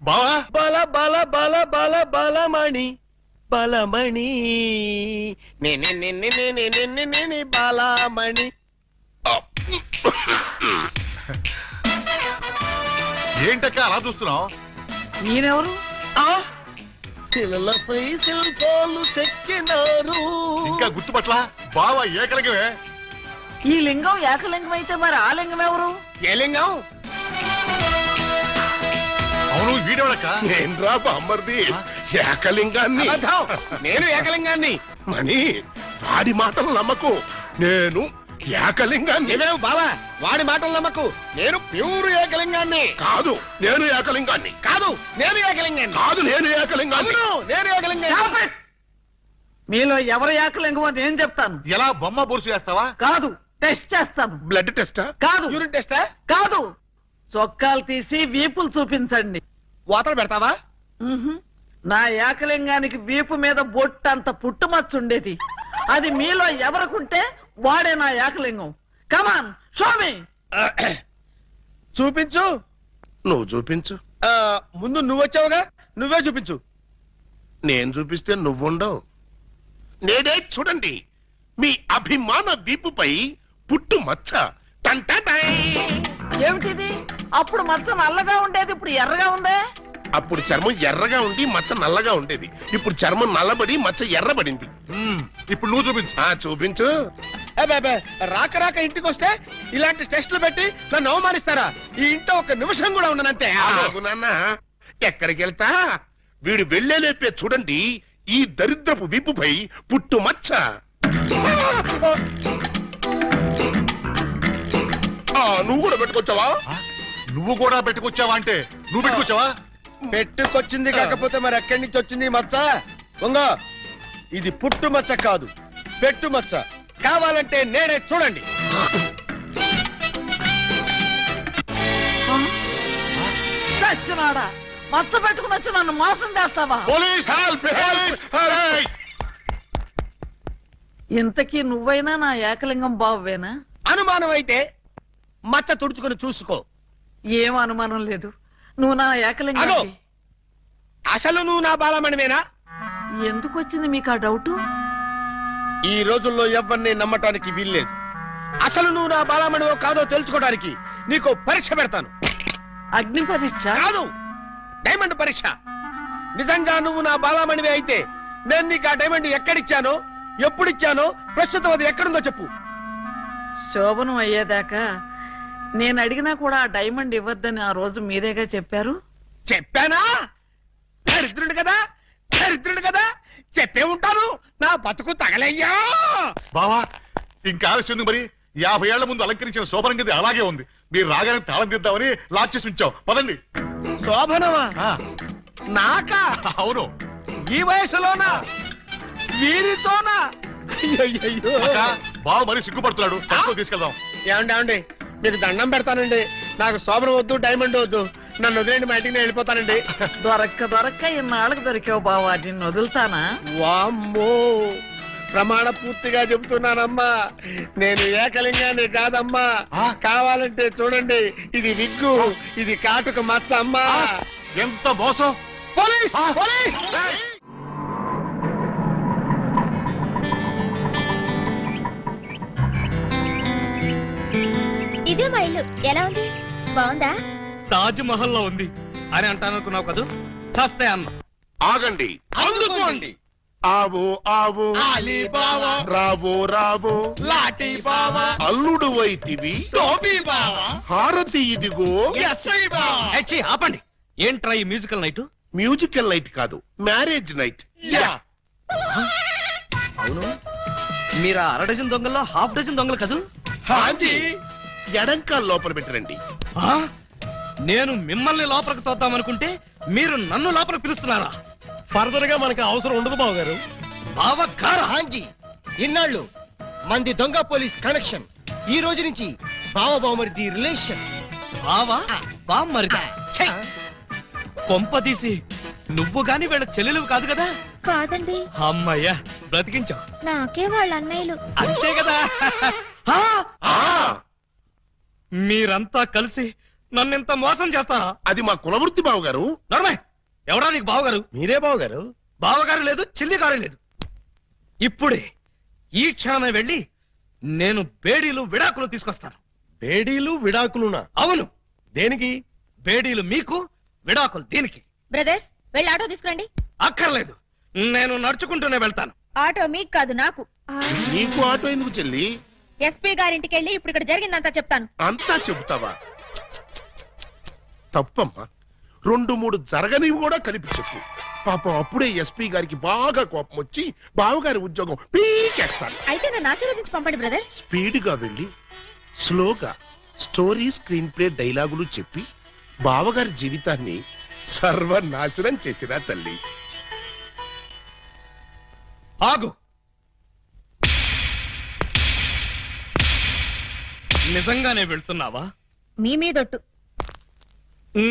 బావా బల బల బల బల బలమణి బలమణి బలమణి. ఏంటక్క అలా చూస్తున్నావు? నేనెవరు? శిలలపై శిల్పాలు చెక్కినారు. ఇంకా గుర్తుపట్ల బావా ఏకలింగమే. ఈ లింగం ఏకలింగం అయితే మరి ఆ లింగం ఎవరు? ఏ లింగం? అవును వీడెవడక్క? నేను రా బామ్మర్ది, ఏకలింగాన్ని. నేను ఏకలింగాన్ని. మణి, వాడి మాటలు నమ్మకు. నేను ఏకలింగాన్ని. ఏమేవు బాలా, వాడి మాటలు నమ్మకు. నేను ప్యూర్ ఏకలింగాన్ని. కాదు, నేను ఏకలింగాన్ని. కాదు, నేను ఏకలింగాన్ని. కాదు, నేను ఏకలింగాన్ని. అవును, నేను ఏకలింగాన్ని. మీలో ఎవరు ఏకలింగం అని నేను చెప్తాను. ఎలా బొమ్మ బొరుసు చేస్తావా? కాదు, టెస్ట్ చేస్తాను. బ్లడ్ టెస్టా? కాదు, యూరిన్ టెస్టా? కాదు, చొక్కాలు తీసి వీపులు చూపించండి. వాతలు పెడతావా? నా ఏకలింగానికి వీపు మీద బొట్టంత పుట్టుమచ్చ ఉండేది. అది మీలో ఎవరికుంటే వాడే నా ఏకలింగం. కమాన్, షో మీ. చూపించు. నువ్వు చూపించు. ముందు నువ్వు వచ్చావుగా, నువ్వే చూపించు. నేను చూపిస్తే నువ్వుండవు. నేనే చూడండి, మీ అభిమాన వీపుపై పుట్టు మచ్చ. టంటటై. ఏమిటిది? అప్పుడు మచ్చ నల్లగా ఉండేది, ఇప్పుడు ఎర్రగా ఉందే. అప్పుడు చర్మం ఎర్రగా ఉండి మచ్చ నల్లగా ఉండేది. ఇప్పుడు చర్మం నల్లబడి మచ్చ ఎర్రబడింది. ఇప్పుడు నువ్వు చూపించు. చూపించు. రాక రాక ఇంటికి వస్తే ఇలాంటి టెస్టులు పెట్టి నన్ను అవమానిస్తారా? ఈ ఇంట్లో ఒక నిమిషం కూడా ఉండనంతే. ఆగు నాన్న, ఎక్కడికి వెళ్తా? వీడు వెళ్ళేలేపే చూడండి, ఈ దరిద్రపు వీపుపై పుట్టు మచ్చ. నువ్వు కూడా పెట్టుకొచ్చావా? నువ్వు కూడా పెట్టుకొచ్చావా అంటే నువ్వు పెట్టుకొచ్చావా? పెట్టుకొచ్చింది కాకపోతే మరి ఎక్కడి నుంచి వచ్చింది మచ్చ? ఉంగో, ఇది పుట్టు మచ్చ కాదు, పెట్టు మచ్చ. కావాలంటే నేనే చూడండి. చచ్చినాడా, మచ్చ పెట్టుకుని వచ్చి నన్ను మోసం చేస్తావా? Police help! ఇంతకీ నువ్వైనా నా ఏకలింగం బావేనా? అనుమానం అయితే మచ్చ తుడుచుకుని చూసుకో. ఏం అనుమానం లేదు, నువ్వు నా ఏకలింగం. అసలు నువ్వు నా బాలమణివేనా? ఎందుకు వచ్చింది మీకు ఆ డౌట్? ఈ రోజుల్లో ఎవరిని నమ్మటానికి వీల్లేదు. అసలు నువ్వు నా బాలమణివో కాదో తెలుసుకోవడానికి నీకు పరీక్ష పెడతాను. అగ్ని పరీక్ష కాదు, డైమండ్ పరీక్ష. నిజంగా నువ్వు నా బాలమణివే అయితే నేను నీకు ఆ డైమండ్ ఎక్కడిచ్చానో, ఎప్పుడిచ్చానో, ప్రస్తుతం అది ఎక్కడుందో చెప్పు. శోభనం అయ్యేదాకా నేను అడిగినా కూడా ఆ డైమండ్ ఇవ్వద్దని ఆ రోజు మీరేగా చెప్పారు. చెప్పానా? దరిద్రుడు కదా, దరిద్రుడు కదా, చెప్పే ఉంటాను. నా బతుకు తగలయ్యా. బావా ఇంకా ఆలస్యం మరి. 50 ఏళ్ల ముందు అలంకరించిన శోభనం గది అలాగే ఉంది. మీరు రాగానే తాళం తీద్దామని లాక్ చేసి ఉంచాం. పదండి. శోభనమా? నాకా? అవును. ఈ వయసులోనా? వీరితోనా? అయ్యయ్యో. బావ మరి సిగ్గుపడుతున్నాడు. తీసుకెళ్దాం. ఏమండి, మీరు దండం పెడతానండి. నాకు శోభనం వద్దు, డైమండ్ వద్దు. నన్ను వదిలేండి, మా ఇంటికి నేను వెళ్ళిపోతానండి. దొరక్క ఇన్నాళ్ళకి దొరికావు బావా, నిన్ను వదులుతానా? వామ్మో, ప్రమాణ పూర్తిగా చెబుతున్నానమ్మా, నేను ఏకలింగాన్ని కాదమ్మా. కావాలంటే చూడండి, ఇది విగ్గు, ఇది కాటుక మచ్చ అమ్మా. ఎంత మోసం! పోలీస్! పోలీస్! ఇదే మా ఇల్లు. ఎలా ఉంది? బాగుందా? తాజ్ మహల్ లో ఉంది అని అంటానుకున్నావు కదూ? చస్తే అన్న. ఆగండి, అందుకోండి. ఆవో ఆవో అలీబాబా, రావో రావో లాఠీ బావా, అల్లుడు వైతివి, టోపీ బావా, హారతి ఇదిగో. ఎస్ఐ బావా. హెచ్చి ఆపండి. ఏంట్రా ఈ మ్యూజికల్ నైట్? మ్యూజికల్ నైట్ కాదు, మ్యారేజ్ నైట్. అవును, మీరు 1/2 డజన్ దొంగల్లో 1/2 డజన్ దొంగలు కదూ? హాజీ. ఎడంకాల లోపల పెట్టరండి. నేను మిమ్మల్ని లోపలికి తోద్దామనుకుంటే మీరు నన్ను లోపలికి పిలుస్తున్నారా? ఫర్దర్ గా మనకి అవసరం ఉండదు బావగారు. బావగారు, హాంజీ, ఇన్నాళ్ళు మంది దొంగ పోలీస్ కనెక్షన్, ఈ రోజు నుంచి బావ బావమరిది రిలేషన్. బావా బామ్మరిదా? కొంప తీసి నువ్వు గాని వీళ్ళ చెల్లెలు కాదు కదా? కాదండి. అమ్మయ్యా, బ్రతికించావు. నాకే వాళ్ళ అన్నయ్యలు. అంతే కదా. మీరంతా కలిసి నన్ను ఇంత మోసం చేస్తారా? అది మా కులవృత్తి బావగారు. నర్మయ్, ఎవడా నీకు బావగారు? మీరే బావగారు. బావగారు లేదు, చిల్లిగారు లేదు. ఇప్పుడే ఈ క్షణమే వెళ్ళి నేను బేడీలు విడాకులు తీసుకొస్తాను. బేడీలు విడాకులునా? అవును, దేనికి? బేడీలు మీకు, విడాకులు దీనికి. బ్రదర్స్ వెళ్ళి ఆటో తీసుకురండి. అక్కర్లేదు, నేను నడుచుకుంటూనే వెళ్తాను. ఆటో మీకు కాదు నాకు. నీకు ఆటో ఎందుకు చెల్లి? ఎస్పీ గారింటికి వెళ్ళి ఇప్పుడు ఇక్కడ జరిగిందంతా చెప్తాను. అంతా చెబుతావా? తప్పమ్మా, 2-3 జరగనివి కూడా కలిపి చెప్పు. పాపం అప్పుడే ఎస్పీ గారికి బాగా కోపం వచ్చి బావగారి ఉద్యోగం పీకేస్తాడు. అయితే నన్ను ఆశీర్వదించి పంపండి బ్రదర్. స్పీడ్ గా వెళ్ళి స్లోగా స్టోరీ, స్క్రీన్ ప్లే, డైలాగులు చెప్పి బావగారి జీవితాన్ని సర్వనాశనం చేసిన తల్లి. ఆగు. నిజంగానే వెళ్తున్నావా? మీ మీదొట్టు.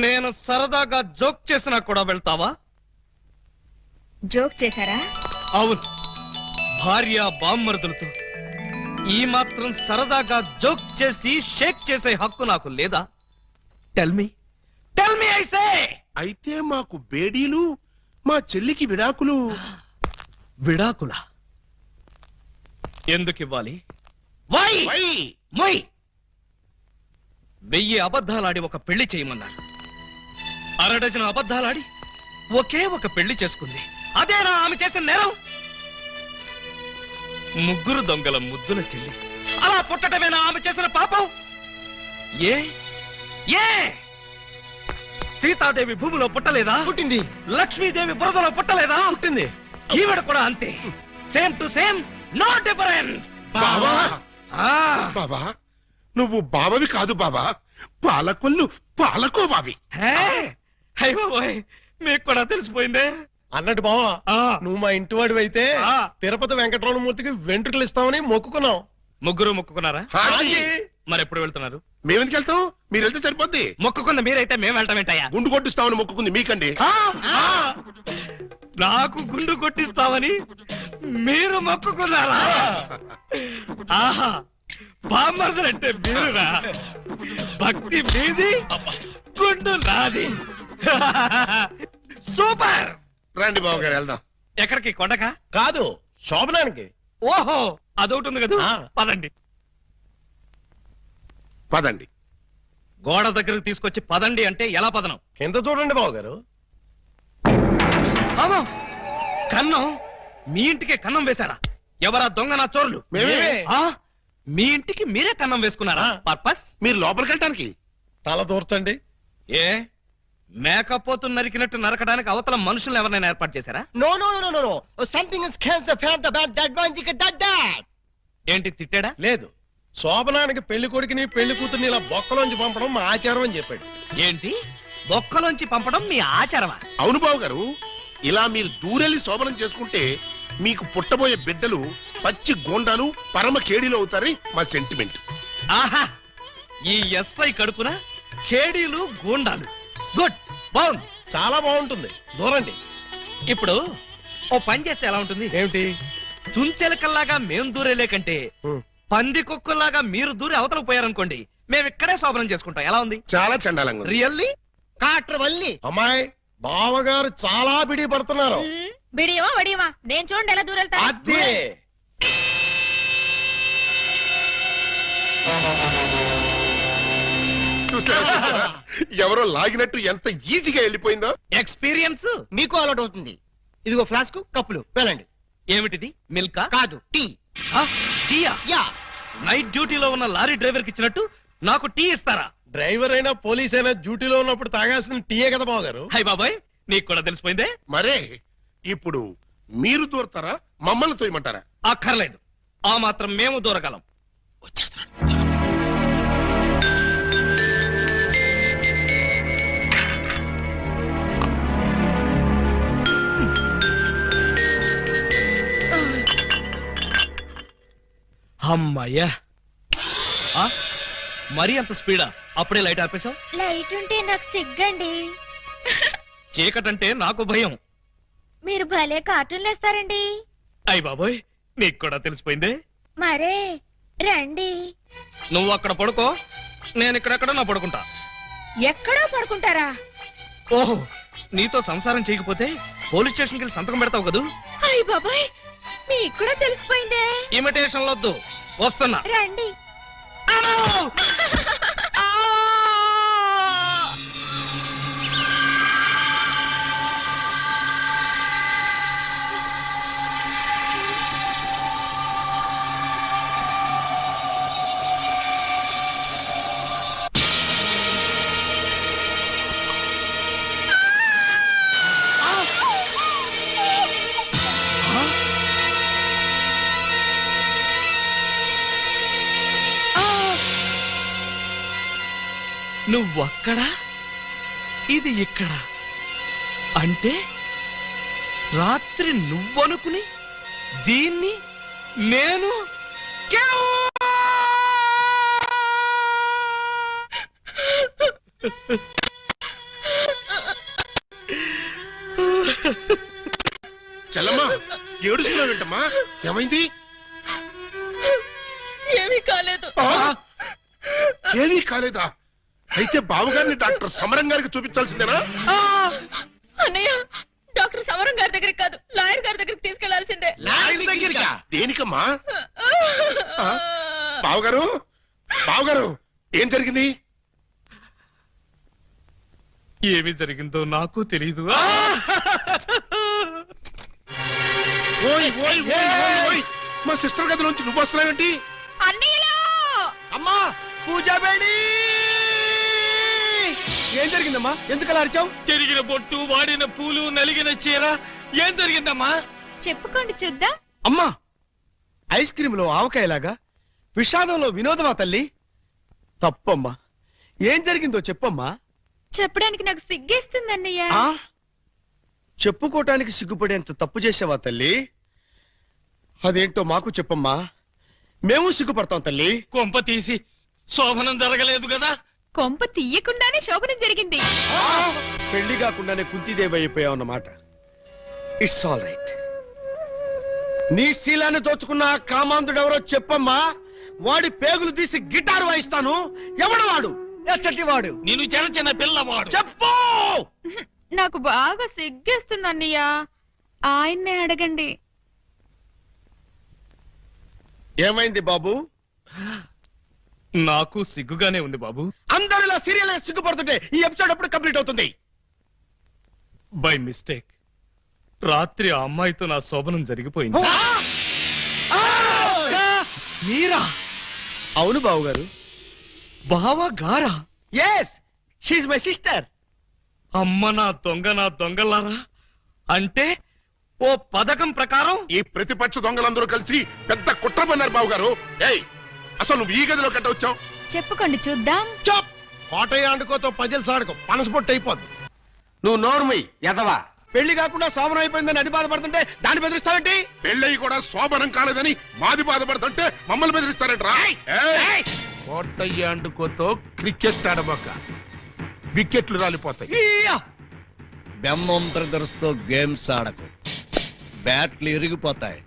నేను సరదాగా జోక్ చేసినా కూడా వెళ్తావా? జోక్ చేశారా? అవును, భార్య బామ్మరుదులతో ఈ మాత్రం సరదాగా జోక్ చేసి షేక్ చేసే హక్కు నాకు లేదా? Tell me I say. అయితే మాకు బేడీలు, మా చెల్లికి విడాకులు. విడాకుల ఎందుకు ఇవ్వాలి? వై? వై? మొయ్. 1000 అబద్ధాలాడి ఒక పెళ్లి చేయమన్నారు. 6 డజను అబద్ధాలాడి ఒకే ఒక పెళ్లి చేసుకుంది. అదేనా ఆమె చేసిన నేరం? 3 దొంగల ముద్దుల చెల్లి అలా పుట్టటమేనా ఆమె చేసిన పాపం? ఏ ఏ సీతాదేవి భూమిలో పుట్టలేదా? పుట్టింది. లక్ష్మీదేవి బురదలో పుట్టలేదా? పుట్టింది. ఈవిడ కూడా అంతే. Same to same, no difference. బావా, ఆ బాబా, నువ్వు బావవి కాదు బాబా, పాలకొల్లు పాలకోబావి. హే, హై బాబోయ్, మీకు కూడా తెలిసిపోయిందే. అన్నట్టు బావా, ఆ, నువ్వు మా ఇంటి వాడివి అయితే ఆ. తిరుపతి వెంకటరమణమూర్తికి వెంట్రుకలు ఇస్తామని మొక్కుకున్నాం. ముగ్గురు మొక్కుకున్నారా? హాజీ. మరి ఎప్పుడు వెళ్తున్నారు? మేమెందుకు వెళ్తాం? మీరు వెళ్తే సరిపోద్ది. మొక్కుకున్న మీరైతే మేము వెళ్ళటం ఏంటయ్యా? గుండు కొట్టిస్తామని మొక్కుకుంది మీకండి. ఆ, ఆ, నాకు గుండు కొట్టిస్తామని మీరు మొక్కుకున్నారా? ఆహా, బామ్మర్దలంటే మీరురా. భక్తి మీది, గుండు నాది. సూపర్. రండి బావగారు వెళ్దాం. ఎక్కడికి? కొండకా? కాదు, శోభనానికి. ఓహో, అదొకటి ఉంది కదా. ఆ. పదండి. పదండి. గోడ దగ్గరకు తీసుకొచ్చి పదండి అంటే ఎలా పదనం? కింద చూడండి బావగారు. అమ్మో, కన్నం. మీ ఇంటికే కన్నం వేశారా? ఎవరా దొంగ నా చోరులు? మేమే. ఆ, మీ ఇంటికి మీరే కన్నం వేసుకున్నారా? ఆ. పర్పస్? మీరు లోపలికి వెళ్ళటానికి. తల దూర్చండి. ఏ మేకపోతు నరికినట్టు నరకడానికి అవతల మనుషులను ఎవరైనా ఏర్పాటు చేశారా? No. Something is cancer found about that one. You can that. ఏంటి తిట్టాడా? లేదు, శోభనానికి పెళ్లి కొడుకుని పెళ్లి కూతుర్ని ఇలా బొక్కలోంచి పంపడం మా ఆచారం అని చెప్పాడు. ఏంటి బొక్కలోంచి పంపడం మీ ఆచారమా? అవును బావగారు, ఇలా మీరు దూరెళ్ళి శోభనం చేసుకుంటే మీకు పుట్టబోయే బిడ్డలు పచ్చి గోండాలు, పరమ కేడీలు అవుతారని మా సెంటిమెంట్. ఆహా, ఈ ఎస్ఐ కడుపున ఖేడీలు గూండాలు. గుడ్, బాగుంది. చాలా బాగుంటుంది. దూరండి. ఇప్పుడు ఓ పని చేస్తే ఎలా ఉంటుంది? ఏమిటి? చుంచెలకల్లాగా మేం దూరేలే కంటే పంది కుక్కల్లాగా మీరు దూరి అవతలకు పోయారనుకోండి, మేము ఇక్కడే శోభనం చేసుకుంటాం. ఎలా ఉంది? చాలా చండాలంగా ఉంది. రియల్లీ? కాట్రవల్లి. అమ్మాయి, బావగారు చాలా బిడి పడుతున్నారు. బిడియమా వడియమా నేను చూడండి ఎలా దూరెళ్తా. అదే. చూసారా? ఎవరో లాగినట్టు ఎంత ఈజీగా వెళ్ళిపోయిందో. ఎక్స్పీరియన్స్. మీకు అలవాటు అవుతుంది. ఇదిగో ఫ్లాస్క్, కప్పులు వెళ్ళండి. ఏమిటిది? మిల్కా? కాదు, టీ. టీయా? యా. నైట్ డ్యూటీలో ఉన్న లారీ డ్రైవర్ కి ఇచ్చినట్టు నాకు టీ ఇస్తారా? డ్రైవర్ అయినా పోలీస్ అయినా డ్యూటీలో ఉన్నప్పుడు తాగాల్సిన టీయే కదా బావగారు. హై బాబాయ్, నీకు కూడా తెలిసిపోయిందే. మరే ఇప్పుడు మీరు దూరతారా, మమ్మల్ని తోయమంటారా? అక్కర్లేదు, ఆ మాత్రం మేము దూరగలం. వచ్చేస్తున్నాను. అమ్మయ్యా. ఆ, మరీ అంత స్పీడా? అప్పుడే లైట్ ఆపేశావు? లైట్ ఉంటే నాకు సిగ్గండి. చీకటంటే నాకు భయం. మీరు భలే కార్టూన్లు వేస్తారండి. అయ్ బాబోయ్, నీకు కూడా తెలిసిపోయిందే. మరే రండి. నువ్వు అక్కడ పడుకో, నేను ఇక్కడెక్కడ నా పడుకుంటా. ఎక్కడో పడుకుంటారా? ఓహో, నీతో సంసారం చేయకపోతే పోలీస్ స్టేషన్కి వెళ్ళి సంతకం పెడతావు కదూ. అయ్య బాబాయ్, మీకు కూడా తెలిసిపోయిందే. ఇమిటేషన్ వద్దు, వస్తున్నా. రండి. నువ్వక్కడ, ఇది ఇక్కడ. అంటే రాత్రి నువ్వనుకుని దీన్ని నేను చెల్లమ్మా, ఏడుస్తున్నావు ఏంటమ్మా? ఏమైంది? ఏమీ కాలేదు. ఏమీ కాలేదా? అయితే బావగారిని డాక్టర్ సమరం గారికి చూపించాల్సిందేనా? అన్నయ్య, డాక్టర్ సమరం గారి దగ్గరికి కాదు, లాయర్ గారి దగ్గరికి తీసుకెళ్లాల్సిందే. దేనికమ్మా? బావగారు, బావగారు, ఏం జరిగింది? ఏమి జరిగిందో నాకు తెలీదు. ఓయ్ ఓయ్ ఓయ్ ఓయ్ ఓయ్, మా సిస్టర్ గది నుంచి నువ్వు వస్తున్నావేంటి? అన్నయ్యలో అమ్మా, పూజా బేడి! ఏం జరిగిందమ్మా? ఎందుకలా అరిచావు? చెరిగిన బొట్టు, వాడిన పూలు, నలిగిన చీర. ఏం జరిగిందమ్మా? చెప్పుకోండి చూద్దాం. అమ్మా, ఐస్ క్రీమ్ లో ఆవకాయలాగా విషాదంలో వినోదమా తల్లి? తప్పమ్మా, ఏం జరిగిందో చెప్పమ్మా. చెప్పడానికి నాకు సిగ్గేస్తుంది అన్నయ్య. ఆ చెప్పుకోటానికి సిగ్గుపడేంత తప్పు చేసావా తల్లి? అదేంటో మాకు చెప్పమ్మా, మేము సిగ్గుపడతాం తల్లి. కొంప తీసి శోభనం జరగలేదు కదా? కొంప తీయకుండానే శోభనం జరిగింది. పెళ్లి కాకుండానే కుంతిదేవి అయిపోయావు అన్నమాట. It's all right. నీ శీలాన్ని దోచుకున్న ఆ కామాంధుడెవరో చెప్పమ్మా. వాడి పేగులు తీసి గిటారు వాయిస్తాను. ఎవడు వాడు? ఎచ్చటి వాడు? నేను చిన్న చిన్న పిల్లవాడు. చెప్పు. నాకు బాగా సిగ్గేస్తుంది అన్నయ్య, ఆయన్నే అడగండి. ఏమైంది బాబు? నాకు సిగ్గుగానే ఉంది బాబు. అందరూ ఇలా సీరియల్ సిగ్గుపడుతుంటే ఈ ఎపిసోడ్ ఎప్పుడు కంప్లీట్ అవుతుంది? బై మిస్టేక్ రాత్రి ఆ అమ్మాయితో నా శోభనం జరిగిపోయింది. మీరా? అవును బాబు గారు. బావా గారా? Yes, she my sister. అమ్మ నా దొంగలారా. అంటే ఓ పథకం ప్రకారం ఈ ప్రతిపక్ష దొంగలందరూ కలిసి పెద్ద కుట్ర పన్నారు బావగారు. ఏయ్, అసలు నువ్వు ఈ గదిలో కట్ట వచ్చావు? చెప్పుకోండి చూద్దాం. చప్! కోటయ్య ఆడుకోతో పజిల్స్ ఆడుకో, పనసపొట్టు అయిపోద్ది. నువ్వు నోర్మై ఎదవా. పెళ్లి కాకుండా శోభనం అయిపోయిందని అది బాధపడుతుంటే దాన్ని బెదిరిస్తావేంటి? పెళ్ళయి కూడా శోభనం కాలేదని మాది బాధపడుతుంటే మమ్మల్ని బెదిరిస్తారంట్రా. ఏయ్! కోటయ్య అండుకోతో క్రికెట్ ఆడబోక, వికెట్లు రాలిపోతాయి. బెమ్మం బ్రదర్స్ తో గేమ్స్ ఆడకు, బ్యాట్లు ఇరిగిపోతాయి.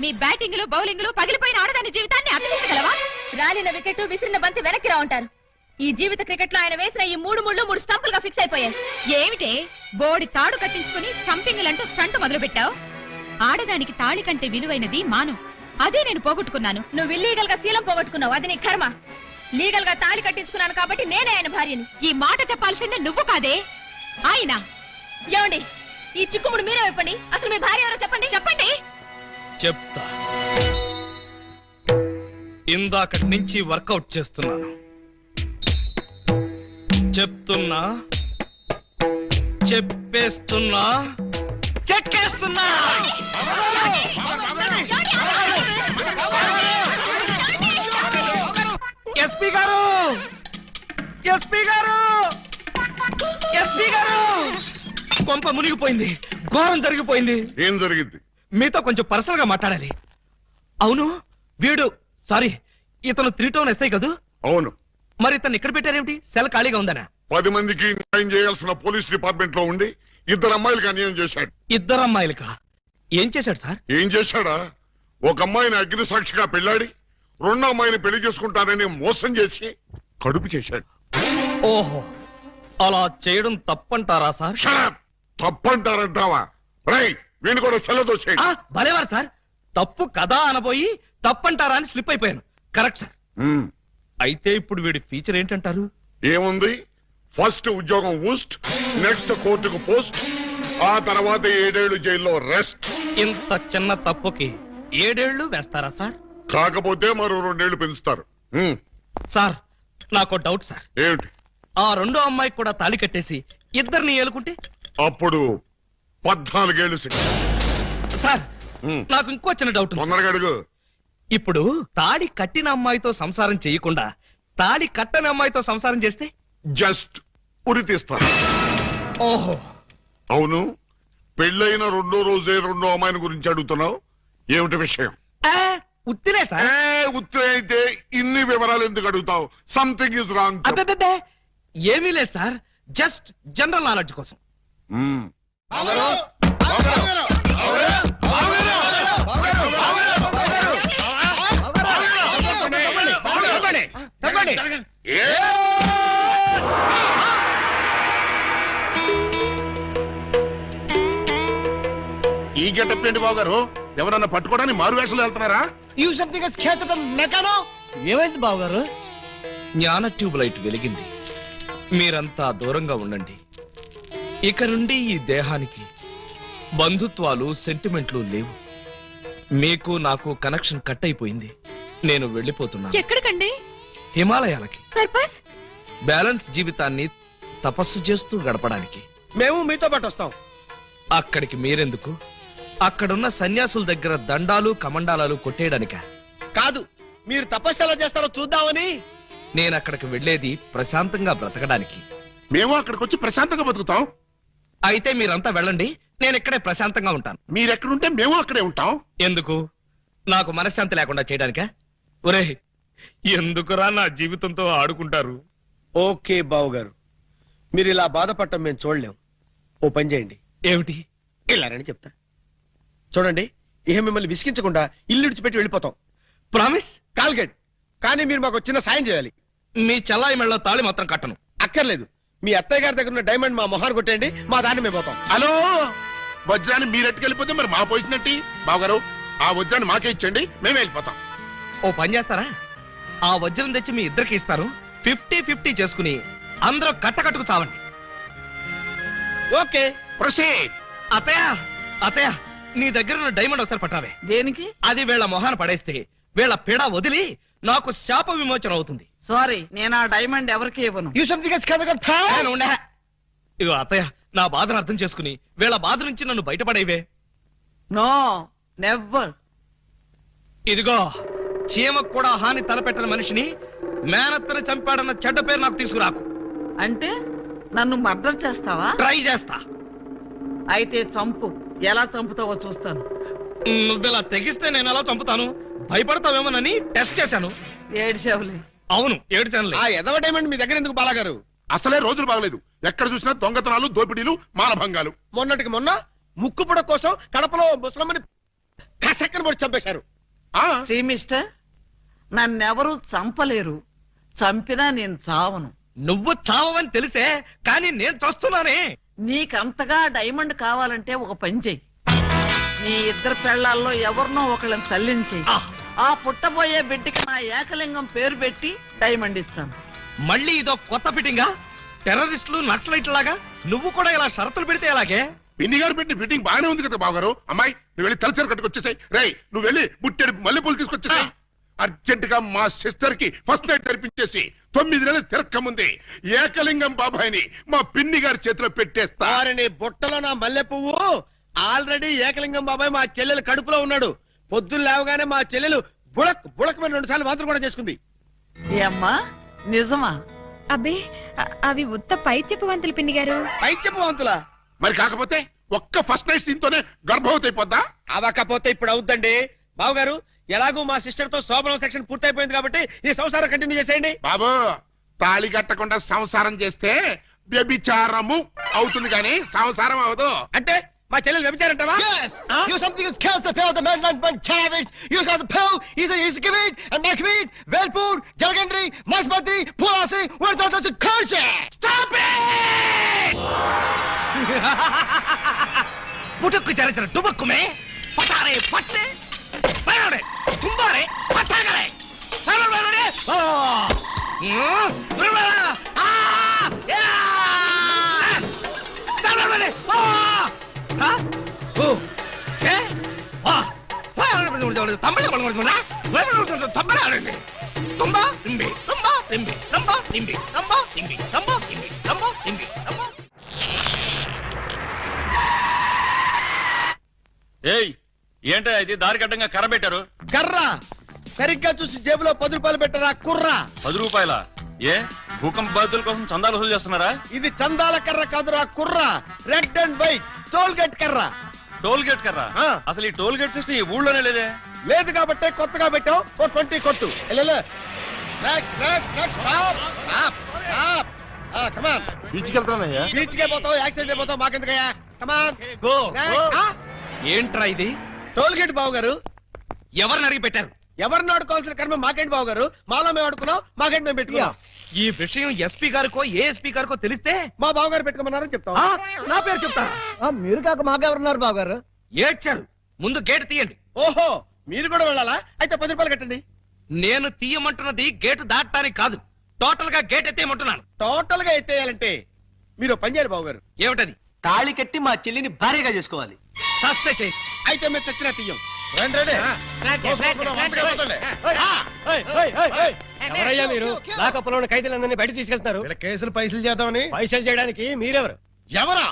మీ బ్యాటింగ్ లో బౌలింగ్ లో పగిలిపోయిన ఆడదాని జీవితాన్ని అతికించగలవా? రాలిన వికెట్, విసిరిన బంతి వెనక్కి రా ఉంటారు. ఈ జీవిత క్రికెట్ లో ఆయన వేసిన ఈ 3 ముళ్ళు 3 స్టంపులుగా ఫిక్స్ అయిపోయాయి. ఏమిటే బోడి తాడు కట్టించుకుని స్టంపింగ్ అంటూ స్టంట్ మొదలు పెట్టావు? ఆడదానికి తాళి కంటే విలువైనది మాను. అదే నేను పోగొట్టుకున్నాను. నువ్వు ఇల్లీగల్ గా శీలం పోగొట్టుకున్నావు, అది నీ కర్మ. లీగల్ గా తాళి కట్టించుకున్నాను కాబట్టి నేనే ఆయన భార్యని. ఈ మాట చెప్పాల్సిందే నువ్వు కాదే ఆయన. ఏమండి, ఈ చిక్కుముడు మీరే చెప్పండి. అసలు మీ భార్య ఎవరో చెప్పండి. చెప్పండి. చెప్తా. ఇందాకటి నుంచి వర్కౌట్ చేస్తున్నాను. చెప్తున్నా, చెప్పేస్తున్నా, చెక్కేస్తున్నా. ఎస్పీ గారు, ఎస్పీ గారు, ఎస్పీ గారు! కొంప మునిగిపోయింది, ఘోరం జరిగిపోయింది. ఏం జరిగింది? మీతో కొంచెం పర్సనల్ గా మాట్లాడాలి. అవును, వీడు సారీ ఇతను 3 టౌన్ ఎస్ఐ కదూ? అవును. మరి ఇతను ఇక్కడ పెట్టారేమిటి? సెల్ ఖాళీగా ఉందనా? 10 మందికి న్యాయం చేయాల్సిన పోలీస్ డిపార్ట్మెంట్ లో ఉండి 2 అమ్మాయిలకు అన్యాయం చేశాడు. 2 అమ్మాయిలకా? ఏం చేశాడు సార్? ఏం చేశాడా? ఒక అమ్మాయిని అగ్ని సాక్షిగా పెళ్లాడి రెండో అమ్మాయిని పెళ్లి చేసుకుంటానని మోసం చేసి కడుపు చేశాడు. ఓహో, అలా చేయడం తప్పంటారా సార్? షడప్! తప్పంటారంటావా? రై, వీణు కూడా సెల్లదోసేయండి. భలేవారు సార్, తప్పు కదా అనబోయి తప్పంటారా అని స్లిప్ అయిపోయాను. Correct sir. అయితే ఇప్పుడు వీడి ఫీచర్ ఏంటంటారు? ఏముంది, ఫస్ట్ ఉద్యోగం ఊస్ట్, నెక్స్ట్ కోర్టుకు పోస్ట్, ఆ తర్వాత 7 ఏళ్లు జైల్లో రెస్ట్. ఇంత చిన్న తప్పుకి 7 ఏళ్లు వేస్తారా సార్? కాకపోతే మరో 2 ఏళ్లు పెంచుతారు. సార్, నాకు డౌట్ సార్. ఏమిటి? ఆ రెండో అమ్మాయికి కూడా తాళి కట్టేసి ఇద్దరిని ఏలుకుంటే? అప్పుడు 14 ఏళ్లు శిక్ష. సార్, నాకు ఇంకో చిన్న డౌట్ ఉంది సార్. తొందరగా అడుగు. ఇప్పుడు తాళి కట్టిన అమ్మాయితో సంసారం చేయకుండా తాళి కట్టని అమ్మాయితో సంసారం చేస్తే? జస్ట్ ఉరి తీస్తారు. ఓహో, అవును, పెళ్ళైన 2వ రోజే 2వ అమ్మాయిని గురించి అడుగుతున్నావు. ఏమిటి విషయం? ఉత్తినే సార్. ఉత్తరే అయితే ఇన్ని వివరాలు ఎందుకు అడుగుతావు? Something is wrong. అబ్బే, ఏమీ లేదు సార్, జస్ట్ జనరల్ నాలెడ్జ్ కోసం. ఈ గెటప్ ఏంటి బాబు గారు? ఎవరన్నా పట్టుకోవడానికి మారు వేషాలు వెళ్తున్నారా? You something is scared of a mechano? ఏమైంది బావగారు? జ్ఞాన ట్యూబ్ లైట్ వెలిగింది. మీరంతా దూరంగా ఉండండి. ఇక నుండి ఈ దేహానికి బంధుత్వాలు, సెంటిమెంట్లు లేవు. మీకు నాకు కనెక్షన్ కట్ అయిపోయింది. నేను వెళ్ళిపోతున్నాను. ఎక్కడికండి? హిమాలయాలకి. పర్పస్? బ్యాలెన్స్ జీవితాన్ని తపస్సు చేస్తూ గడపడానికి. మేము మీతో పాటు వస్తాం. అక్కడికి మీరెందుకు? అక్కడున్న సన్యాసుల దగ్గర దండాలు కమండాలాలు కొట్టేయడానిక? కాదు, మీరు తపస్సు ఎలా చేస్తారో చూద్దామని. నేను అక్కడికి వెళ్ళేది ప్రశాంతంగా బ్రతకడానికి. మేము అక్కడికి వచ్చి ప్రశాంతంగా బతుకుతాం. అయితే మీరంతా వెళ్ళండి, నేను ఇక్కడే ప్రశాంతంగా ఉంటాను. మీరెక్కడుంటే మేము అక్కడే ఉంటాం. ఎందుకు? నాకు మనశ్శాంతి లేకుండా చేయడానికా? ఒరే, ఎందుకురా నా జీవితంతో ఆడుకుంటారు? ఓకే బావు గారు, మీరు ఇలా బాధపడటం మేము చూడలేం. ఓ పని చేయండి. ఏమిటి? ఇలారని చెప్తా. చూడండి, ఇహ మిమ్మల్ని విసిగించకుండా ఇల్లు విడిచిపెట్టి వెళ్ళిపోతాం. ప్రామిస్? కాల్గెట్. కానీ మీరు మాకు చిన్న సాయం చేయాలి. మీ చెల్లాయి మెళ్ళ తాళి మాత్రం కట్టను. అక్కర్లేదు, మీ అత్తయ్య గారి దగ్గర ఉన్న డైమండ్ మా మొహాన్ని కొట్టేయండి, మా దాన్ని మేము పోతాం. హలో, వజ్రాన్ని మీరు ఎట్టుకెళ్ళిపోతే మరి మా పోయినట్టి. బావగారు, ఆ వజ్రాన్ని మాకే ఇచ్చండి, మేమే వెళ్ళిపోతాం. ఓ పని చేస్తారా? ఆ వజ్రం తెచ్చి మీ ఇద్దరికి ఇస్తారు. 50-50 చేసుకుని అందరూ కట్టకట్టుకు చావండి. Okay, proceed. అతయ్య, నీ దగ్గర ఉన్న డైమండ్ ఒకసారి పట్టావే. దేనికి? అది వీళ్ళ మొహాన పడేస్తే వీళ్ళ పీడ వదిలి నాకు శాప విమోచన అవుతుంది. సారీ, నేను ఆ డైమండ్ ఎవరికి ఇవ్వను. You something is scared of a నేను ఉండే. ఇగో అత్తయ్య, నా బాధను అర్థం చేసుకుని వీళ్ళ బాధ నుంచి నన్ను బయటపడేవే. No never. ఇదిగో, చీమకు కూడా హాని తలపెట్టని మనిషిని మేనత్తని చంపాడన్న చెడ్డ పేరు నాకు తీసుకురాకు. అంటే నన్ను మర్డర్ చేస్తావా? ట్రై చేస్తా. అయితే చంపు. ఎలా చంపుతావో చూస్తాను. నువ్విలా తెగిస్తే నేను ఎలా చంపుతాను? భయపడతావేమోనని టెస్ట్ చేశాను. ఏడ్చేవులే. అవును, ఏడ్చానులే. ఆ ఎదవ డైమండ్ మీ దగ్గర ఎందుకు బాలాగారు? అసలే రోజులు బాగలేదు. ఎక్కడ చూసినా దొంగతనాలు, దోపిడీలు, మానభంగాలు. మొన్నటికి మొన్న ముక్కుపుడ కోసం కడపలో ముసలమ్మని కసక్కన పొడి చంపేశారు. సీ మిస్టర్, నన్నెవరూ చంపలేరు. చంపినా నేను చావను. నువ్వు చావని తెలిసే, కానీ నేను చూస్తున్నానే. నీకంతగా డైమండ్ కావాలంటే ఒక పని చెయ్యి. నీ ఇద్దరు పెళ్లాల్లో ఎవరినో ఒకళ్ళని తల్లించి ఆ పుట్టబోయే బిడ్డకి నా ఏకలింగం పేరు పెట్టి డైమండ్ ఇస్తాను. మళ్ళీ ఇదో కొత్త ఫిట్టింగా? టెర్రరిస్టులు, నక్సలైట్ లాగా నువ్వు కూడా ఇలా షరతులు పెడితే ఎలాగే? పిన్ని గారు పెట్టిన ఫిట్టింగ్ బాగానే ఉంది కదా బావగారు. అమ్మాయి, నువ్వు వెళ్ళి తలచరు కట్టుకొచ్చేసాయి. రేయ్, నువ్వు వెళ్ళి బుట్టెడు మల్లెపూలు తీసుకొచ్చేసాయి. అర్జెంట్ గా మా సిస్టర్ కి ఫస్ట్ నైట్ తెరిపించేసి 9 నెలలు తిరక్క ముందే ఏకలింగం బాబాయిని మా పిన్ని గారి చేతిలో పెట్టేస్తా. వారిని బుట్టలో నా మల్లె పువ్వు. ఆల్రెడీ ఏకలింగం బాబాయ్ మా చెల్లెలు కడుపులో ఉన్నాడు. పొద్దున్న లేవగానే మా చెల్లెలు బుడకమైన 2 సార్లు మాత్రం కూడా చేసుకుంది. ఏమ్మా, నిజమా? అబ్బే, అవి ఉత్త పై చెప్పవంతులు పిన్ని గారు. పై చెప్పవంతులా? మరి కాకపోతే ఒక్క ఫస్ట్ నైట్ సీన్ తోనే గర్భవతి అయిపోద్దా? అవకపోతే ఇప్పుడు అవుద్దండి. బావగారు, ఎలాగూ మా సిస్టర్ తో శోభనం సెక్షన్ పూర్తయిపోయింది కాబట్టి ఈ సంసారం కంటిన్యూ చేసేయండి. బాబు, తాళి కట్టకుండా సంసారం చేస్తే వ్యభిచారము అవుతుంది కానీ సంసారం అవదు. అంటే మా చెల్లెలు వ్యభిచారంటావా? Yes! You something is cancer pill, the man one terrorist. You got the pill, he's a Kavit, and Makavit, Velpur, Jalgandri, Masbati, Pulasi, where does the culture? Stop it! పుట్టుకు చరచర టుబక్కుమే పటారే పట్టే పయోడే కుంబారే పట్టాగరే సరవడే ఓ ఆ యా సరవడే ఓ హ ఓ ఏ ఆ తమిళ పడగొడుతున్నా తమిళ తుంబా తింబి తుంబా తింబి తుంబా తింబి తుంబా తింబి తుంబా తింబి తుంబా తింబి తుంబా. ఏయ్ ఏంటో ఇది దారి కట్టంగా కర్ర పెట్టారు కర్ర సరిగ్గా చూసి జేబులో 10 రూపాయలు పెట్టరా కుర్రా. 10 రూపాయల ఏ భూకంప బాధితుల కోసం చందాలు వసూలు చేస్తున్నారా? ఇది చందాల కర్ర కాదురా కుర్రా, red and white toll gate కర్ర. టోల్ గేట్ కర్ర? ఆ. అసలు ఈ టోల్ గేట్ సిస్టమ్ ఈ ఊళ్ళోనే లేదే. లేదు కాబట్టి కొత్తగా పెట్టాం. 20 కొట్టు. Next next next stop stop stop. Come on. బీచ్కి వెళ్తానయ్యా. బీచ్ కే పోతావు, యాక్సిడెంట్ అయిపోతావు, మాకెందుకయ్యా? కమాన్. గో ఏంట్రా ఇది? టోల్ గేట్ బాబు గారు. ఎవరిని అడిగి పెట్టారు? ఎవరిని ఆడుకోవాల్సిన కర్మ మాకేంటి బాబు గారు? మాలో మేము ఆడుకున్నాం, మాకేంటి మేము పెట్టుకున్నాం. ఈ విషయం ఎస్పీ గారికో ఏఎస్పీ గారికో తెలిస్తే మా బాబు గారు పెట్టుకోమన్నారని చెప్తాం. ఆ, నా పేరు చెప్తా. మీరు కాక మాకెవరున్నారు బాబు గారు? ఏడ్చారు. ముందు గేట్ తీయండి. ఓహో మీరు కూడా వెళ్ళాలా? అయితే 10 రూపాయలు కట్టండి. నేను తీయమంటున్నది గేటు దాటడానికి కాదు, టోటల్ గా గేట్ ఎత్తేయమంటున్నాను. టోటల్ గా ఎత్తేయాలంటే మీరు పని చేయాలి బాబు గారు. ఏమిటది? తాళి కట్టి మా చెల్లిని భార్యగా చేసుకోవాలి. చస్తే చెయ్యి. అయితే మేము చచ్చినా తీయం. ఎవరయ్యా మీరు? లాకప్లో ఉన్న ఖైదీలందరినీ బయట తీసుకెళ్తున్నారు. కేసులు పైసలు చేద్దామని. పైసలు చేయడానికి మీరెవరు? ఎవరా?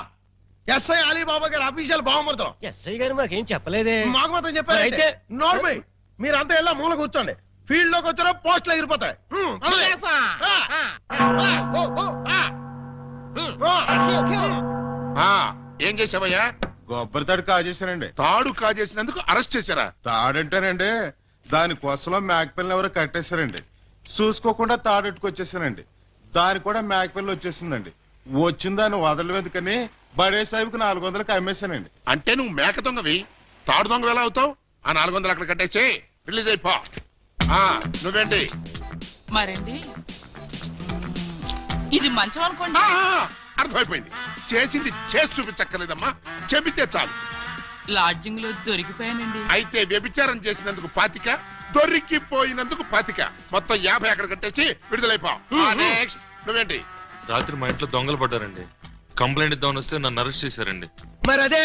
ఎస్ఐ అలీబాబా గారు అఫీషియల్ బావమర్దం. ఎస్ఐ గారు మాకేం చెప్పలేదే. మాకు మాత్రం చెప్పారు. మరి అయితే? నార్మల్ మీరంతా ఎలా మూల కూర్చోండి. ఫీల్డ్ లోకి వచ్చారో పోస్టులు ఎగిరిపోతాయి. ఏం చేసావయ్యా? కొబ్బరి తాడు కాజేశానండి. తాడు కాజేసినందుకు అరెస్ట్ చేశారా? తాడంటానండి దాని కొసలో మేకపిల్లని ఎవరో కట్టేశారండి. చూసుకోకుండా తాడెట్టుకొచ్చేసానండి. దాని కూడా మేకపిల్ల వచ్చేసిందండి. వచ్చిన దాన్ని వదలవేదుకని బడే సాహిబ్కి 400కి అమ్మేశానండి. అంటే నువ్వు మేక దొంగవి, తాడు దొంగ ఎలా అవుతావు? ఆ 400 అక్కడ కట్టేసి రిలీజ్ అయిపో. నువ్వేంటి? మరండి ఇది మంచం అనుకోండి. అర్థమైపోయింది. చేసింది చేసి చూపించక్కర్లేదమ్మా, చెబితే చాలు. లాడ్జింగ్ లో దొరికిపోయానండి. అయితే వ్యభిచారం చేసినందుకు 25, దొరికిపోయినందుకు 25, మొత్తం 50 అక్కడ కట్టేసి విడుదలైపో. నెక్స్ట్ నువ్వేంటి? రాత్రి మా ఇంట్లో దొంగలు పడ్డారండి. కంప్లైంట్ ఇద్దామని వస్తే నన్ను అరెస్ట్ చేశారండి. మరి అదే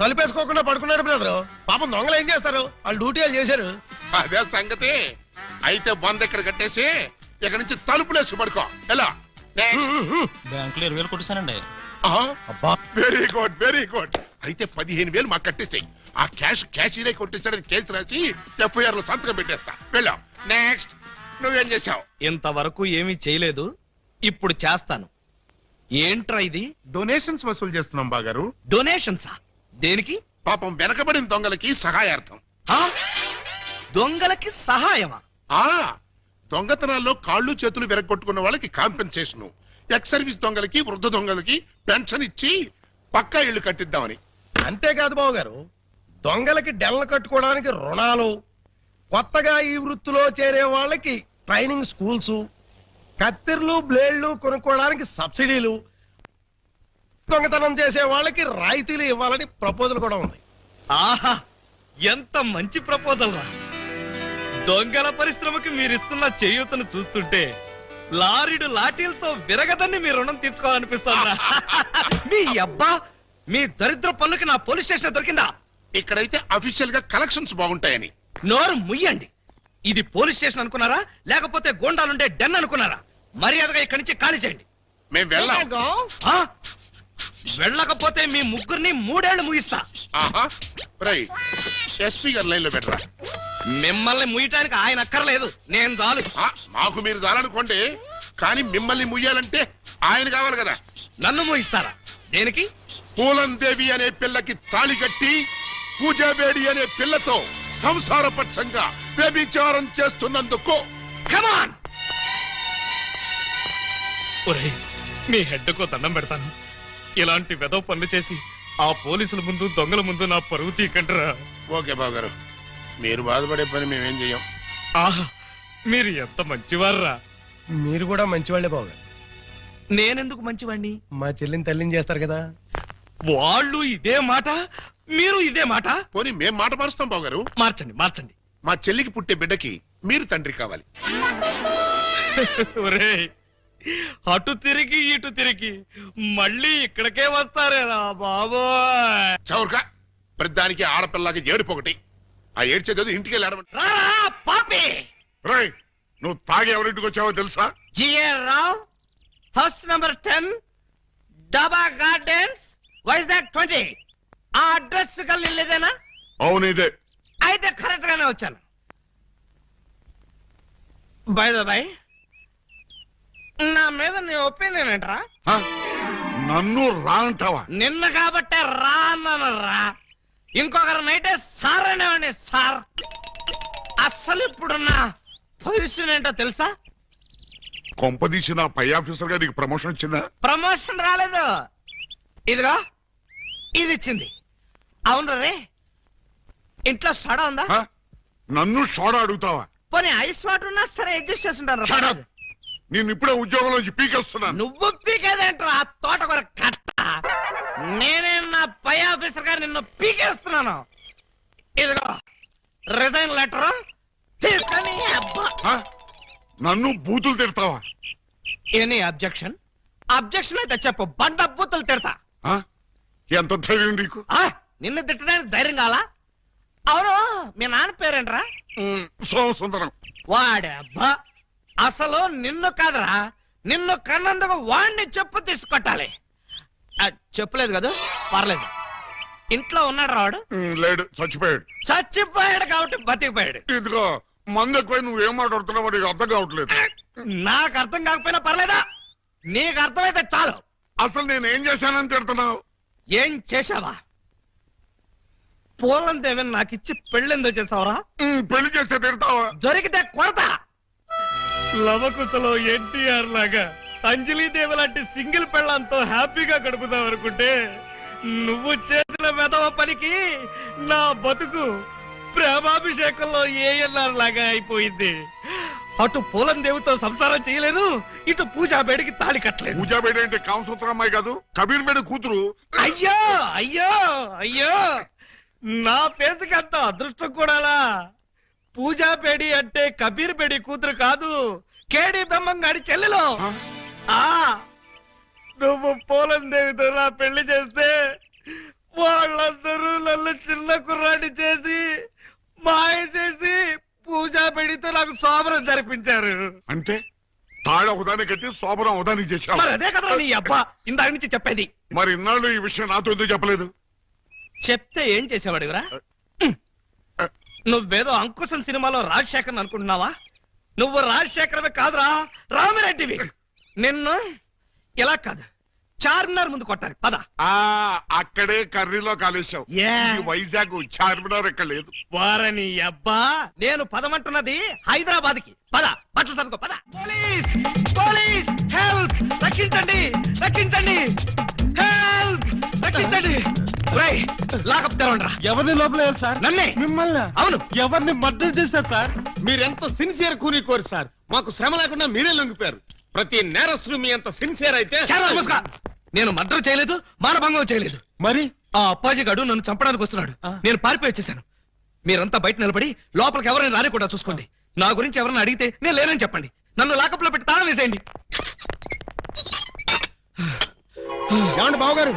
తలుపేసుకోకుండా పడుకున్నాడు బ్రదరు. పాపం దొంగలు ఏం చేస్తారు? వాళ్ళు డ్యూటీ వాళ్ళు చేశారు. అదే సంగతి. అయితే 100 ఇక్కడ కట్టేసి ఇక్కడ నుంచి తలుపులేసి పడుకో. ఎలా? బ్యాంకులో 20,000 కొట్టేశానండి. Very good very good. అయితే 15,000 మాకు కట్టేసాయి. ఆ క్యాష్ ఇదే కొట్టేసాడని కేసు రాసి FIR లో సంతకం పెట్టేస్తా. వెళ్ళావు. నెక్స్ట్ నువ్వేం చేసావు? ఇంతవరకు ఏమీ చేయలేదు, ఇప్పుడు చేస్తాను. ఏంట్రా ఇది? డొనేషన్స్ వసూలు చేస్తున్నాం బాగారు. డొనేషన్సా? దేనికి? పాపం వెనకబడిన దొంగలకి సహాయార్థం. ఆ? దొంగలకి సహాయమా? ఆ దొంగతనాల్లో కాళ్ళు చేతులు విరగొట్టుకున్న వాళ్ళకి కాంపెన్సేషన్, ఎక్స్ సర్వీస్ దొంగలకి, వృద్ధ దొంగలకి పెన్షన్ ఇచ్చి పక్కా ఇళ్లు కట్టిద్దామని. అంతేకాదు బాబు గారు, దొంగలకి డెల్ల కట్టుకోవడానికి రుణాలు, కొత్తగా ఈ వృత్తిలో చేరే వాళ్ళకి ట్రైనింగ్ స్కూల్స్, కత్తిర్లు బ్లేడ్లు కొనుక్కోవడానికి సబ్సిడీలు, దొంగతనం చేసే వాళ్ళకి రాయితీలు ఇవ్వాలని ప్రపోజల్ కూడా ఉంది. ఆహా, ఎంత మంచి ప్రపోజల్ రా! దొంగల పరిశ్రమకి మీరిస్తున్న చేయూతను చూస్తుంటే లారీడు లాఠీలతో విరగదని మీ రుణం తీర్చుకోవాలనిపిస్తోందిరా. మీ అబ్బా, మీ దరిద్ర పనులకి నా పోలీస్ స్టేషన్ దొరికిందా? ఇక్కడైతే అఫీషియల్ గా కలెక్షన్స్ బాగుంటాయని. నోరు ముయ్యండి. ఇది పోలీస్ స్టేషన్ అనుకున్నారా, లేకపోతే గోండాలుండే డెన్ అనుకున్నారా? మర్యాదగా ఇక్కడి నుంచి ఖాళీ చేయండి. మేము వెళ్ళాం. ఆ? వెళ్ళకపోతే మీ ముగ్గురిని 3 ఏళ్లు ముగిస్తా. ఎస్పీ గారు లైన్ లో పెట్టరా. మిమ్మల్ని ముయ్యటానికి ఆయన అక్కర్లేదు, నేను చాలు. మాకు మీరు దాలనుకోండి, కానీ మిమ్మల్ని ముయ్యాలంటే ఆయన కావాలి కదా. నన్ను ముగిస్తారా? దేనికి? పూలందేవి అనే పిల్లకి తాళి కట్టి పూజాబేడి అనే పిల్లతో సంసారపక్షంగా వ్యభిచారం చేస్తున్నందుకు. కమాన్! ఒరేయ్, మీ హెడ్కో దండం పెడతాను. ఇలాంటి వెదవ పనులు చేసి ఆ పోలీసుల ముందు దొంగల ముందు నా పరువు తీకంటరా. ఓకే బావగారు, మీరు బాధపడే పని మేమేం చెయ్యం. ఆహా, మీరు ఎంత మంచివారా. మీరు కూడా మంచివాళ్లే బాబు. నేనెందుకు మంచివాణ్ణి? మా చెల్లిని తల్లిని చేస్తారు కదా. వాళ్ళు ఇదే మాట, మీరు ఇదే మాట. పోనీ మేం మాట మారుస్తాం బావగారు. మార్చండి మార్చండి. మా చెల్లికి పుట్టే బిడ్డకి మీరు తండ్రి కావాలి. ఒరేయ్, అటు తిరిగి ఇటు తిరిగి మళ్ళీ ఇక్కడికే వస్తారేరా బాబోయ్. చౌర్గా ప్రతిదానికి ఆడపిల్లకి ఏడుపు ఒకటి. ఆ ఏడ్చేది ఇంటికి వెళ్ళాడమంట. రారా పాపి. రై, నువ్వు తాగి ఎవరింటికి వచ్చావో తెలుసా? GR Rao, house number 10, Daba Gardens, Vizag 20. ఆ అడ్రస్ కలిదేనా? అవును ఇదే. అయితే కరెక్ట్ గానే వచ్చాను. బై ద బై, నా మీద నీ ఒపీనియన్ ఏంట్రా? హ? నన్ను రా అంటావా? నిన్న కాబట్టే రా అన్నాను రా. ఇంకొకరు నైటే సార్ అనేవాడిని సార్. అసలు ఇప్పుడున్న పొజిషన్ ఏంటో తెలుసా? కొంపదీసి నా పై ఆఫీసర్ గా నీకు ప్రమోషన్ వచ్చిందా? ప్రమోషన్ రాలేదు, ఇదిగో ఇది ఇచ్చింది. అవును రే, ఇంట్లో సోడా ఉందా? హ? నన్ను సోడా అడుగుతావా? పోనీ ఐస్ వాటర్ ఉన్నా సరే అడ్జస్ట్ చేస్తుంటాను. Shut up. నేను ఇప్పుడే ఉద్యోగంలోంచి పీకేస్తున్నాను. నువ్వు పీకేదేంట్రా తోటకూర కట్ట. నేనే నా పై ఆఫీసర్ గారు నిన్ను పీకేస్తున్నాను. ఇదిగో రిజైన్ లెటర్ తీసుకొని. అబ్బా, హ? నన్ను బూతులు తిడతావా? Any objection? అబ్జెక్షన్ అయితే చెప్పు, బండ బూతులు తిడతా. హ? ఎంత ధైర్యం నీకు? నిన్ను తిట్టడానికి ధైర్యం కావాలా? అవును, మీ నాన్న పేరేంట్రా? సోమసుందరం. వాడబ్బా, అసలు నిన్ను కాదురా, నిన్ను కన్నందుకు వాణ్ణి చెప్పు తీసుకొట్టాలి. చెప్పలేదు కదా, పర్లేదు. ఇంట్లో ఉన్నాడు రావాడు? లేడు, చచ్చిపోయాడు. చచ్చిపోయాడు కాబట్టి బతికిపోయాడు. ఇదిగో మందు ఎక్కువ నువ్వేం మాట్లాడుతున్నావు నీకు అర్థం కావట్లేదు. నాకు అర్థం కాకపోయినా పర్లేదా? నీకు అర్థమైతే చాలు. అసలు నేను ఏం చేశానని తిడుతున్నావు? ఏం చేశావా? పూలం దేవిని నాకు ఇచ్చి పెళ్ళెందో చేసావురా? పెళ్లి చేస్తే తిడతావా? దొరికితే కొడతా. లవకుశలో ఎన్టీఆర్ లాగా అంజలీదేవి లాంటి సింగిల్ పెళ్ళంతో హ్యాపీగా గడుపుదాం అనుకుంటే నువ్వు చేసిన వెధవ పనికి నా బతుకు ప్రేమాభిషేకంలో ఏఎల్ఆర్ లాగా అయిపోయింది. అటు పూలం దేవితో సంసారం చేయలేను, ఇటు పూజా బేడికి తాళి కట్టలేదు. పూజా బేడి అంటే కామసూత్ర అమ్మాయి కాదు, కబీర్ బేడి కూతురు. అయ్యో అయ్యో అయ్యో, నా ఫేసుకి అంత అదృష్టం కూడాలా? పూజా బేడి అంటే కబీర్ బేడి కూతురు కాదు, కేడి బెమ్మంగాడి చెల్లెలు. ఆ నువ్వు పూలం దేవితో నా పెళ్లి చేస్తే వాళ్ళందరూ నన్ను చిన్న కుర్రాడి చేసి మాయ చేసి పూజా బేడితో నాకు శోభనం జరిపించారు. అంటే తాళ ఒకదానికి కట్టి శోభనం ఒకదానికి చేశావు. మరి అదే కదా నీ అబ్బా ఇందాక నుంచి చెప్పేది. మరి ఇన్నాళ్ళు ఈ విషయం నాతో ఎందుకు చెప్పలేదు? చెప్తే ఏం చేసేవాడివిరా? నువ్వేదో అంకుశం సినిమాలో రాజశేఖర్ అనుకుంటున్నావా? నువ్వు రాజశేఖరమే కాదురా, రామిరెడ్డివి. నిన్ను ఇలా కాదు, చార్మినార్ ముందు కొట్టారు. పద. అక్కడే కర్రీలో కాలేశావు. ఈ వైజాగ్ చార్మినార్ ఎక్కడ లేదు. వారని అబ్బా, నేను పదమంటున్నది హైదరాబాద్ కి. పద, బట్టలు సర్దుకో, పద. Police police, help! రక్షించండి రక్షించండి, హెల్ప్! రక్షించండి. లాకప్ తెరవండి. ఎవరిని లోపల సార్? నన్నే. మిమ్మల్ని? అవును. ఎవరిని మర్డర్ చేశారు సార్? మీరెంత సిన్సియర్ కూని సార్. మాకు శ్రమ లేకుండా మీరే లొంగిపోయారు. ప్రతి నేరస్తులు మీ అంత సిన్సియర్ అయితే. నేను మర్డర్ చేయలేదు, మానభంగం చేయలేదు. మరి ఆ అప్పాజీ గాడు నన్ను చంపడానికి వస్తున్నాడు. నేను పారిపోయి వచ్చేసాను. మీరంతా బయట నిలబడి లోపలికి ఎవరైనా రానికుండా చూసుకోండి. నా గురించి ఎవరైనా అడిగితే నేను లేనని చెప్పండి. నన్ను లాకప్ లో పెట్టి తాళం వేసేయండి. ఏమండి బావగారు?